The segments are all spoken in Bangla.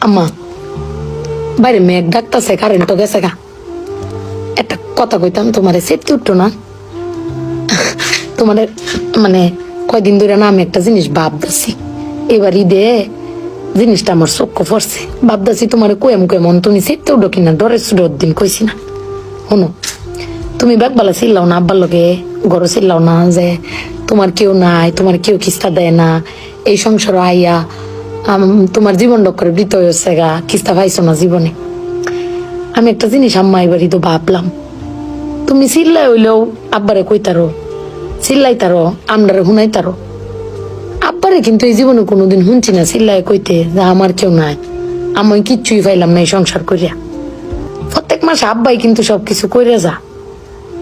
আম্মা বাইরে মেঘ ডাকতেছে, কারেন্ট তো গেছে গা। একটা কথা কইতাম তোমারে, সেটতে উঠতো না তোমাদের মানে কয়দিন ধরে না আমি একটা জিনিস ভাবতেছি। এবার ঈদে জিনিসটা আমার চোখ পড়ছে, ভাবতেছি তোমার কোয়েম কেমন তুমি সেটতে উঠো কিনা, ডরে সুডোর দিন কইছি না। শোনো, তুমি ব্যাগবালা চিল্লাও না, আব্বার লগে গড় চিল্লাও না যে তোমার কেউ নাই, তোমার কেউ কিস্তা দেয় না, এই সংসার আইয়া তোমার জীবন ডক্করে বৃত হয়েছে গা, কিস্তা পাইছো না জীবনে। আমি একটা জিনিস আম্মা এবারই তো ভাবলাম, তুমি চিল্লাই হইলেও আব্বারে কইতারো, চিল্লাইতারো, আমরারে শুনাইতারো। আব্বারে কিন্তু এই জীবনে কোনোদিন শুনছি না চিল্লাই কইতে যে আমার কেউ নাই, আমি কিচ্ছুই পাইলাম না এই সংসার করিয়া। প্রত্যেক মাসে আব্বাই কিন্তু সবকিছু করে যা,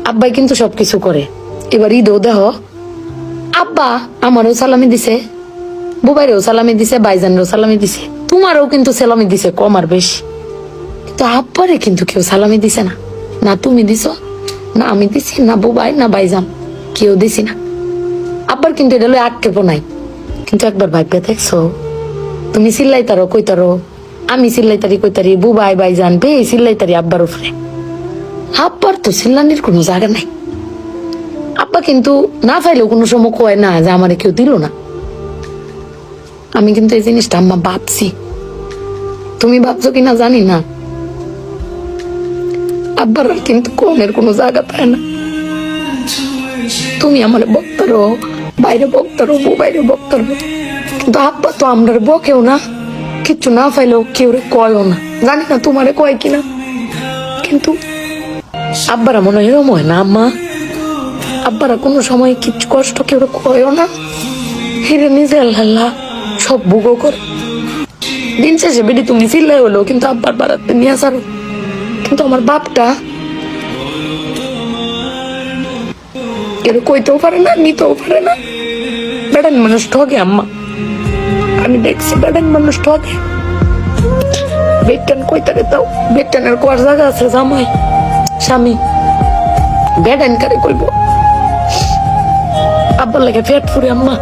আব্বাই কিন্তু সবকিছু করে। এবার ঈদও দেহ আব্বা আমারও সালামি দিছে, বুবাইরেও সালামি দিছে, বাইজানেরও সালামি দিছে, তোমারও কিন্তু সালামি দিছে কম আর বেশি। কিন্তু আব্বারে কিন্তু কেউ সালামি দিছে না, না তুমি দিছ, না আমি দিছি, না বুবাই, না বাইজান, কেউ দিছি না। আব্বার কিন্তু এটা লই আক্ষেপও নাই। কিন্তু একবার ভাববে দেখছো, তুমি চিল্লাইতারো কইতারো, আমি চিল্লাইতারি কইতারি, বুবাই বাইজান বে চিল্লাইতারি আব্বার উপরে। আব্বার তো চিল্লানির কোনো জায়গা নাই। আব্বা কিন্তু না পাইলেও কোনো সময় কয় না যে আমারে কেউ দিল না। আমি কিন্তু এই জিনিসটা আম্মা ভাবছি, তুমি ভাবছো কিনা জানি না। আব্বার কিন্তু কমের কোনো জায়গা পায় না। তুমি আমার বক্তারো, বাইরে বক্তারো, বাইরে বক্তারো, কিন্তু আব্বা তো আমরা বকেও না, কিচ্ছু না পাইলেও কেউ কয়ও না। জানি না তোমারে কয় কিনা, কিন্তু আব্বারা মনে হয় এরম হয় না আম্মা। আব্বারা কোনো সময় কিছু কষ্ট কেউ কয়ও না, হিরে নিজে আল্লাহ সব ভোগও করে। দিন শেষে বেডি তুমি চিল্লাই হলো কিন্তু আব্বার বাড়াতে নিয়ে আসারো। কিন্তু আমার বাপটা কেউ কইতেও পারে না, নিতেও পারে না। বেড়ান মানুষ ঠকে আম্মা, আমি দেখছি বেড়ান মানুষ ঠকে। বেটান কইতারে দাও, বেটানের কোয়ার জায়গা আছে জামাই স্বামী, বেড়ান কারে কইব। আব্বার লাগে পেট ফুরে আম্মা।